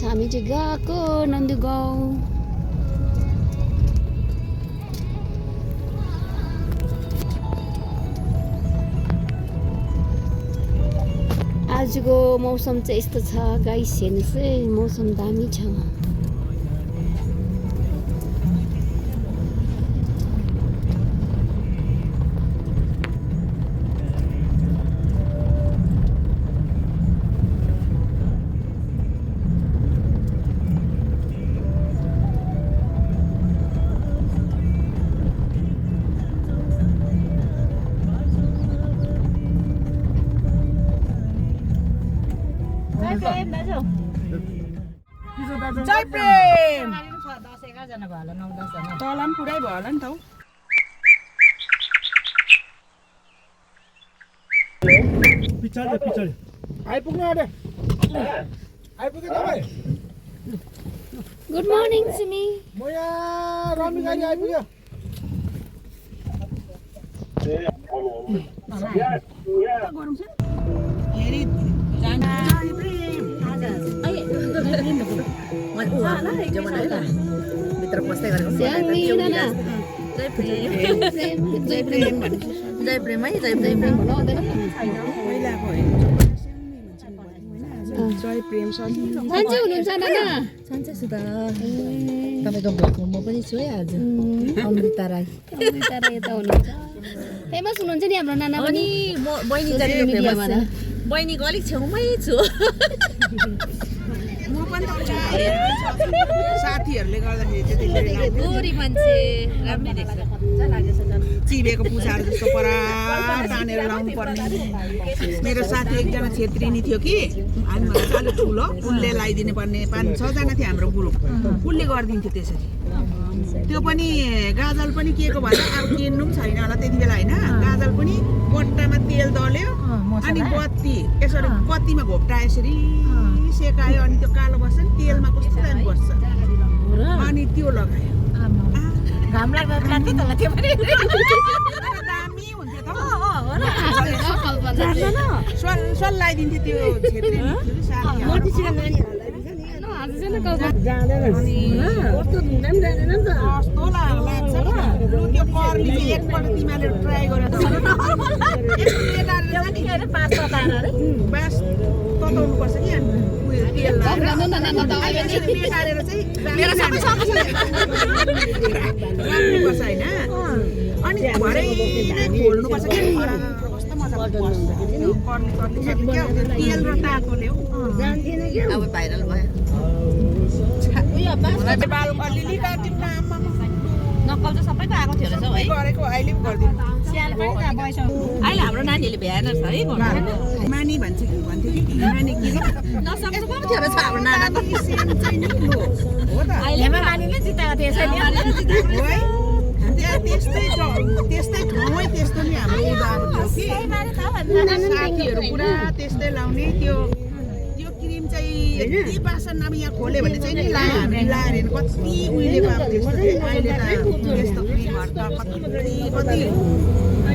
हामी चाहिँ गएको नन्दगाउँ। आजको मौसम चाहिँ यस्तो छ गाइस, हेर्नुहोस् है, मौसम दामी छ। जय प्रेम 10-11 जना भयो होला, 9-10 जना तल पनि पुरै भयो होला नि त। पिछाडी आइपुग्नु आँटे, आइपुग्यो तपाईँ। Good morning Sumi. म यहाँ रमी गाडी आइपुग्यो। भित्र बस्दै गरेको जय प्रेम है, जय प्रेम जय प्रेम सन्चै हुनुहुन्छ नाना? सन्चै छु त। तपाईँको भ्लगमा म पनि छु है आज। अमृता राई यता हुनुहुन्छ, फेमस हुनुहुन्छ नि हाम्रो नाना पनि। म बहिनी जाने मिडियामा, बहिनीको अलिक छेउमै छु। म पनि साथीहरूले गर्दाखेरि चाहिँ गोरी मान्छे राम्रै देख्छ, चिबेको पुछाहरू जस्तो परा तानेर लाउनु पर्ने। मेरो साथी एकजना छेत्रिनी थियो कि, हामी अलिक ठुलो, उसले लगाइदिनु पर्ने। 5-6 जना थियो हाम्रो ग्रुप, उसले गरिदिन्थ्यो त्यसरी। त्यो पनि गाजल पनि के को भन्दा अब किन्नु पनि छैन होला त्यति बेला होइन। गाजल पनि बट्टामा तेल दल्यो, अनि बत्ती यसरी बत्तीमा घोप्टा यसरी सेकायो, अनि त्यो कालो बस्छ नि, तेलमा कस्तो टाइम बस्छ, अनि त्यो लगायो। घाम लाग्दा काट्दै त त्यो पनि दामी हुन्थ्यो त। सल लगाइदिन्थ्यो त्यो छेत्री कस्तो लाग्छ त्यो कर्ली चाहिँ एकपल्ट तिमीले ट्राई गरेर बास तताउनु पर्छ कि तेल लगाएर चाहिँ राख्नुपर्छ होइन। अनि भरे खोल्नुपर्छ कि कस्तो मजाको तेल र ताकोले अब भाइरल भयो। बाल अलिअलि काट्यौँ न, नक्कल चाहिँ सबैको आएको थियो रहेछ है, गरेको अहिले पनि गरिदिउँ। अहिले हाम्रो नानीहरूले भ्याएन छ है, मानी भन्थ्यो कि मानी के नसक्नु पो थियो रहेछ हाम्रो नाना त। हो त अहिलेमा नानीले जिताएको थिएछ नि है। त्यस्तै ठाउँमै त्यस्तो नि हाम्रो उदाहरण थियो कि साथीहरू पुरा त्यस्तै लाउने। त्यो क्रिम चाहिँ यति बासन अब यहाँ खोल्यो भने चाहिँ नि लाएर कति उहिले पाएको त्यस्तो थियो। अहिले त त्यस्तो क्रिमहरू त कति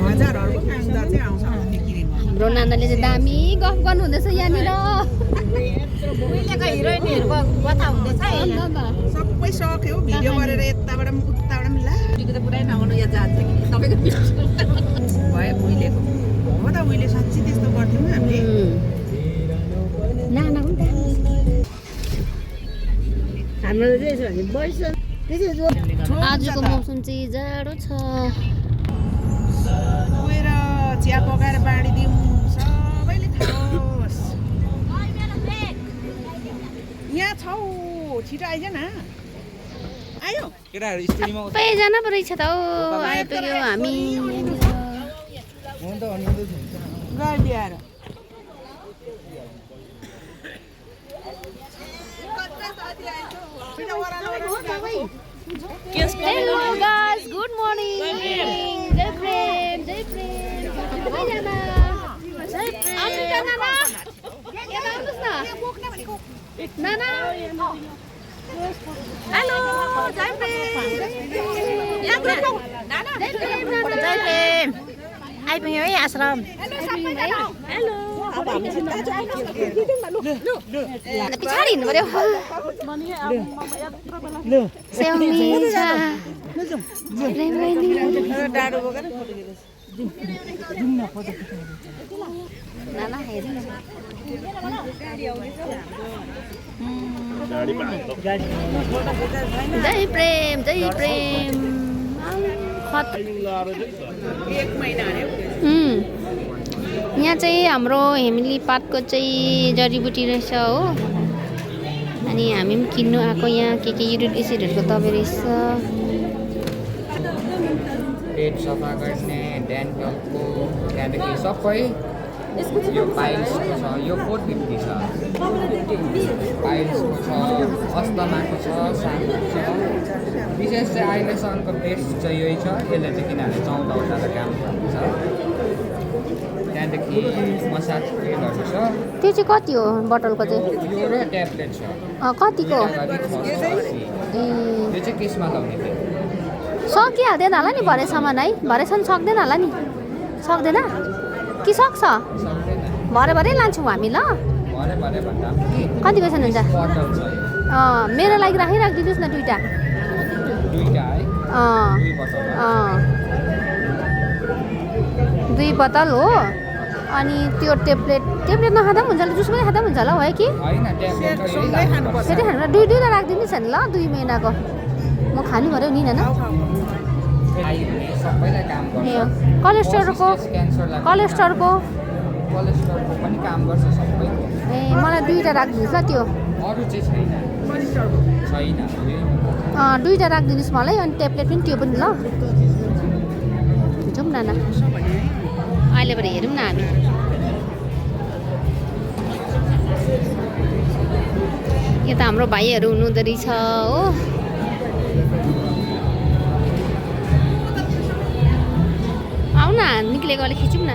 हजारहरूको कामदार चाहिँ आउँछ त्यो क्रिम। हाम्रो नानाले चाहिँ दामी गफ गर्नुहुँदैछ यहाँनिर। उहिलेको हिरोइनहरूको कथा हुँदैछ है, सबै सक्यो भिडियो गरेर यताबाट पनि उताबाट पनि ला त पुरै नगर्नु यहाँ जान्छ कि तपाईँको भयो उहिलेको। हो त उहिले साँच्ची त्यस्तो गर्थ्यौँ हामीले। आजको मौसम चाहिँ जाडो छ। गएर चिया पकाएर बाँडिदिउँ, सबैले खाओस्। यहाँ छौ, छिटो आइज न। आयो सबैजना पो रहेछ त हौ, आइपुग्यो हामी। घर Bihar hello guys, good morning. जय प्रेम, जय प्रेम। सबैजना अमृता नाना यता आउनुहोस् न। नाना हेलो जय प्रेम यहाँ गएको नाना जय प्रेम नाना जय प्रेम आइपुग्यो है आश्रम हेलो अब हामी सिधा जाउँ पछाडि हिँड्नु पर्यो स्याउमी छ डाडो बोकेर नाना हेर्नु जय प्रेम एक महिना अरे यहाँ चाहिँ हाम्रो हेमिली पातको चाहिँ जडीबुटी रहेछ हो अनि हामी पनि किन्नु आएको यहाँ के युरिक एसिडहरूको दबाई रहेछ पेट सफा गर्ने डेन्टलको त्यहाँदेखि सबै यो पाइल्सको छ यो 450 छ पाइल्सको छ अस्तमाको छ सानो छ विशेष चाहिँ अहिलेसम्मको बेस्ट चाहिँ यही छ यसले चाहिँ किनभने 14वटा काम गर्छ त्यहाँदेखि मसाज तेलहरू छ त्यो चाहिँ कति हो बोतलको चाहिँ यो र ट्याब्लेट छ कतिको यो चाहिँ केसमा लाउने थियो सकिहाल्दैन होला नि भरेसम्म है भरेसम्म सक्दैन होला नि सक्दैन कि सक्छ सक्दैन भरे लान्छौँ हामी ल भरे भन्दा कति पैसा हुन्छ बोतल छ मेरो लागि राखिदिनुहोस् न दुईवटा दुईटा है दुई बोतल दुई बोतल हो अनि त्यो टेब्लेट नखाँदा पनि हुन्छ होला जुस पनि खाँदा पनि हुन्छ होला है कि होइन ट्याब्लेट त यही लानुपर्छ फेरि खानु दुईवटा राखिदिनुहोस् नि ल 2 महिनाको म खानु पऱ्यो नि हैन आयो भने सबैलाई काम गर्छ कोलेस्ट्रोलको कोलेस्ट्रोलको पनि काम गर्छ सबै ए मलाई दुईवटा राखिदिनुहोस् ल त्यो अरू चाहिँ छैन दुईवटा राखिदिनुहोस् मलाई अनि ट्याब्लेट पनि त्यो पनि ल जाउँ न अहिलेबाट हेरौँ न हामी यता हाम्रो भाइहरू हुनुहुँदो रहेछ हो आऊ न निक्लेको अलिक खिचौँ न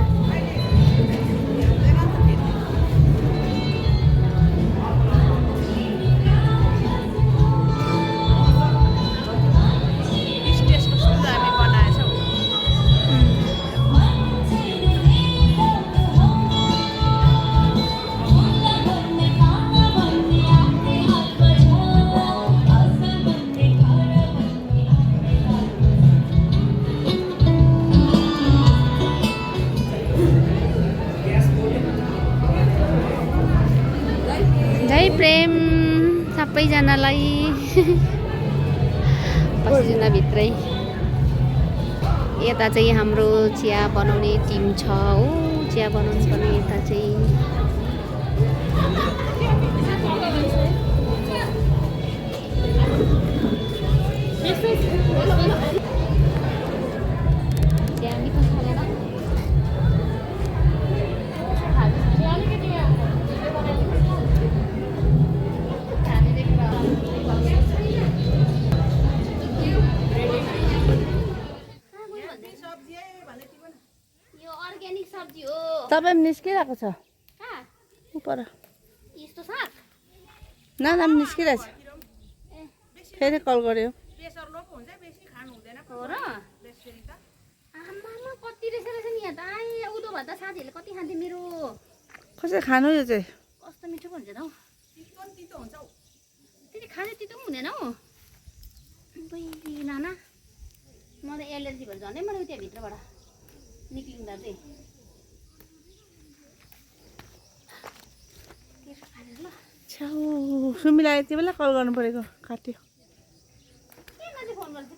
प्रेम सबैजनालाई पसिजनाभित्रै यता चाहिँ हाम्रो चिया बनाउने टिम छ हो चिया बनाउनु पर्ने यता चाहिँ तपाईँ पनि निस्किरहेको छ पर यस्तो साग नाना पनि निस्किरहेछ फेरि कल गर्यो हो र आमामा कति रहेछ नि यहाँ त उदो भन्दा साथीहरूले कति खान्थे मेरो कसरी खानु यो चाहिँ कस्तो मिठो हुन्छ त हौ त्यति खाने तितो पनि हुँदैन हौ नाना मलाई एलर्जी भएर झन् मलाई त्यहाँ भित्रबाट निक्लिँदा चाहिँ छ्याउ सुमिलाई यति बेला कल गर्नु परेको काट्यो फोन गर्छु नि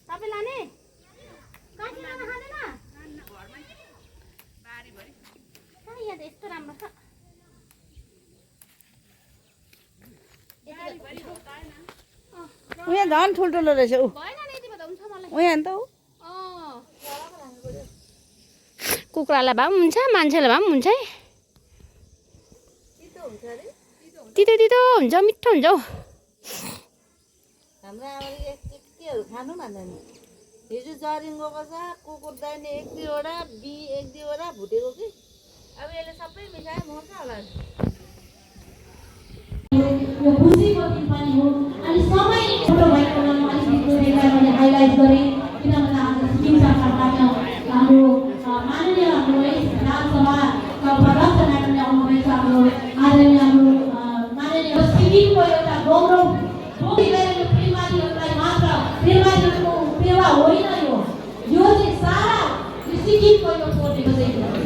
तपाईँ लाने यहाँ त यस्तो राम्रो छ उहाँ झन् ठुल्ठुलो रहेछ ऊ भएन नि यति बेला हुन्छ मलाई उहाँ नि त ऊ कुखुरालाई भए पनि हुन्छ मान्छेलाई भए पनि हुन्छ है तितो तितो हुन्छ मिठो हुन्छ हौ हाम्रो आमाले केहरू खानु भन्दैन हिजो जरिङ्गोको छ कुकुर दाइने 1-2 वटा बी 1-2 वटा भुटेको कि अब यसले सबै मिसाएर यो खुसीको दिन पनि हो अनि समय छोटो भएको नाममा अलिकति त्यसलाई मैले हाइलाइट गरेँ किनभने आज सिक्किम सरकारबाट हाम्रो माननीय हाम्रो विधानसभाका अध्यक्ष म्याडमले आउनुभएछ हाम्रो आदरणीय हाम्रो माननीय सिक्किमको एउटा गौरव बोली गरेको प्रेमालीहरूलाई मात्र प्रेमालीहरूको सेवा होइन यो चाहिँ सारा सिक्किमको यो छोडेको चाहिँ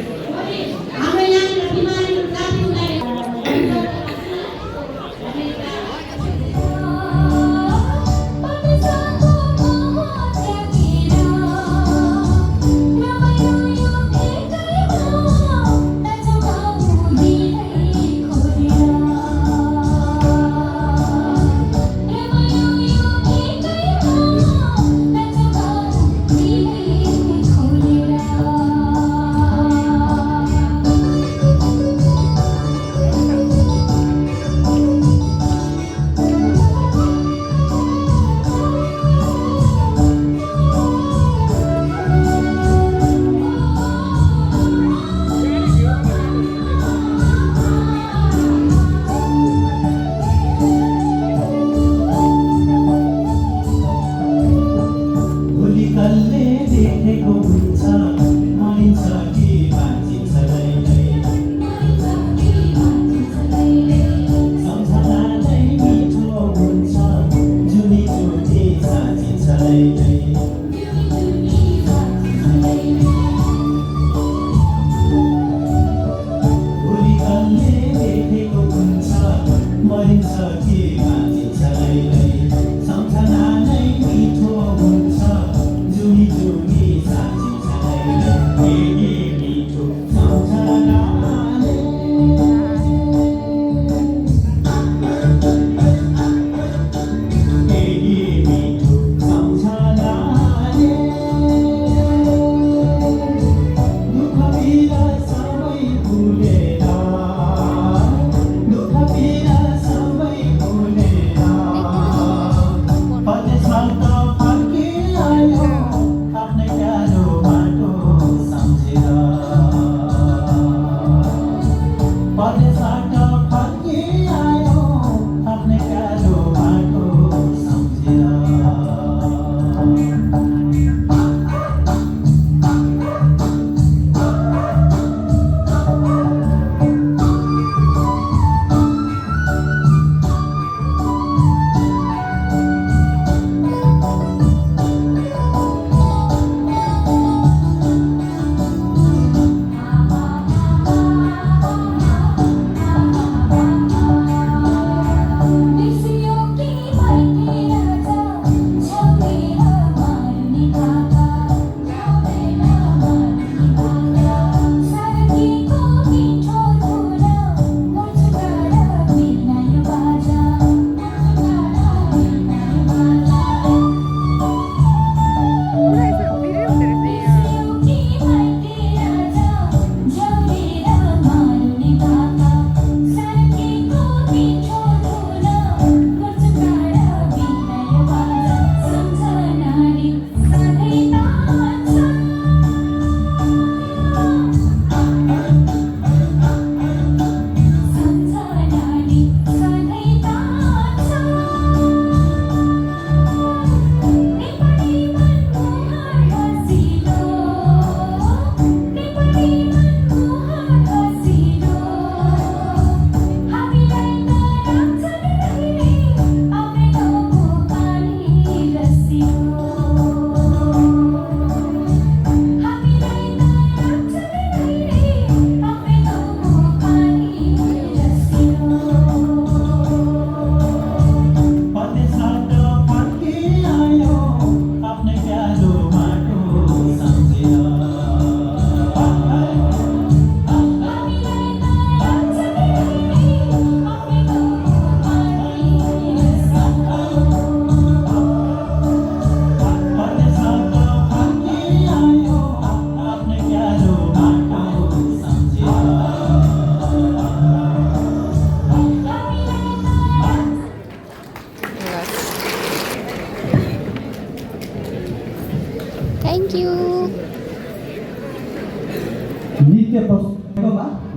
हाम्रो यहाँनिर बिमारीहरू जाति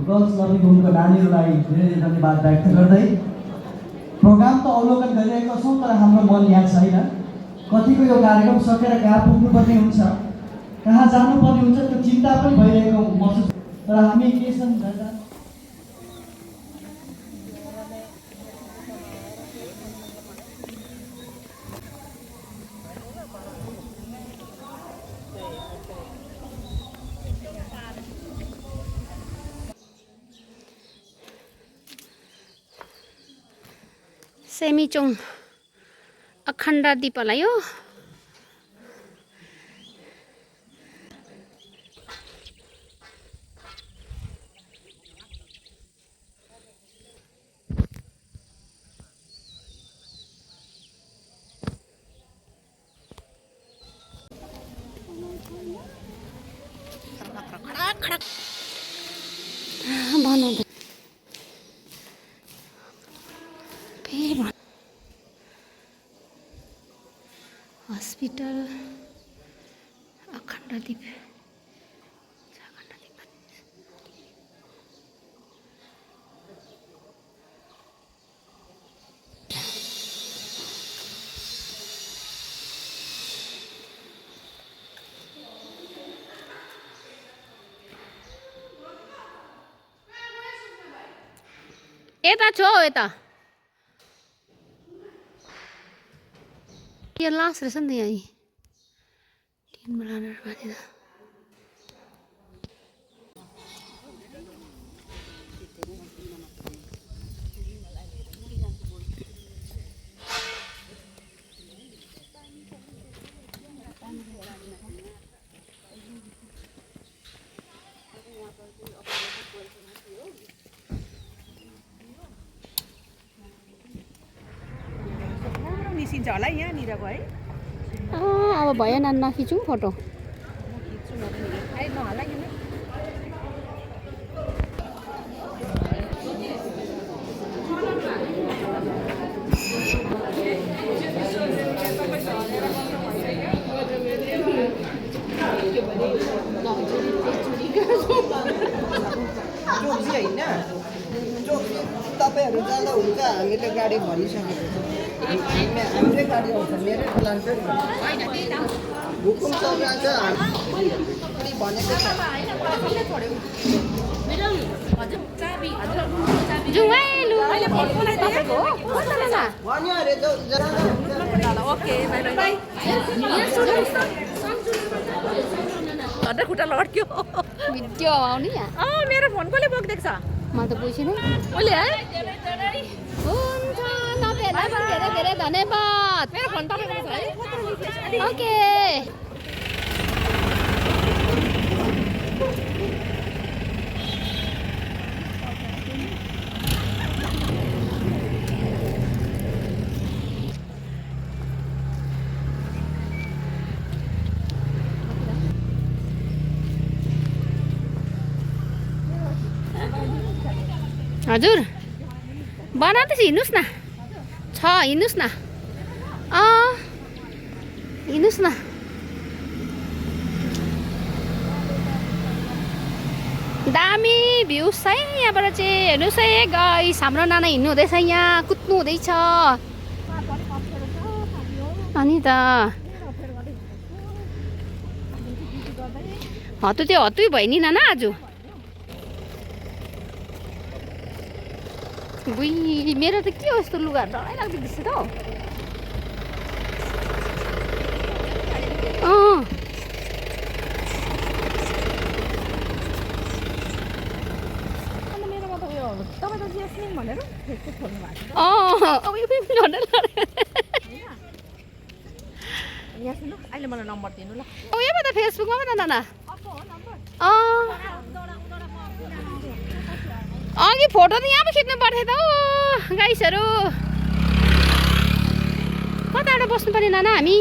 गर्ल्स लर्निङ होमका नानीहरूलाई धेरै धेरै धन्यवाद व्यक्त गर्दै प्रोग्राम त अवलोकन गरिरहेका छौँ, तर हाम्रो मन यहाँ छैन। कतिको यो कार्यक्रम सकेर कहाँ पुग्नुपर्ने हुन्छ, कहाँ जानुपर्ने हुन्छ, त्यो चिन्ता पनि भइरहेको महसुस। तर हामी के छन् भन्दा सेमिचोङ अखण्ड दीपालाई हो। बनाउँदै हस्पिटल अखण्डदीप यता छ यता यो लास्ट रहेछ नि त यहाँ माथि त निस्किन्छ होला यहाँनिरको है। अब भयो नखिचौँ फोटो। तपाईँहरू जाँदा हुन्छ, हामीले गाडी भनिसकेको छ। हाम्रै गाडी आउँछ, मेरै प्लान पनि हुकुम चल्छ भनेको छ। भन्यो अरे खुट्टा लड्क्यो भिडियो आउने यहाँ मेरो फोन कसले बोकिदिएको छ? म त बुझिनँ। उसले है हुन्छ तपाईँहरूलाई पनि धेरै धेरै धन्यवाद। मेरो फोन तपाईँको है। ओके हजुर बनाउँदैछ, हिँड्नुहोस् न। छ हिँड्नुहोस् न, हिँड्नुहोस् न। दामी भ्यूज है यहाँबाट चाहिँ। हेर्नुहोस् है गाइस, हाम्रो नाना हिँड्नु हुँदैछ, यहाँ कुद्नु हुँदैछ। अनि त हतु त्यो हतुई भयो नि नाना आज। बुई मेरो त के हो यस्तो लुगा डरै लाग्दो दिन्छ त हौ। अहिले मलाई नम्बर दिनु ल। उयोमा त फेसबुकमा त नाना अघि फोटो त यहाँ पो खिच्नु पर्थ्यो त हौ गाइसहरू। कताबाट बस्नु पर्ने नाना हामी?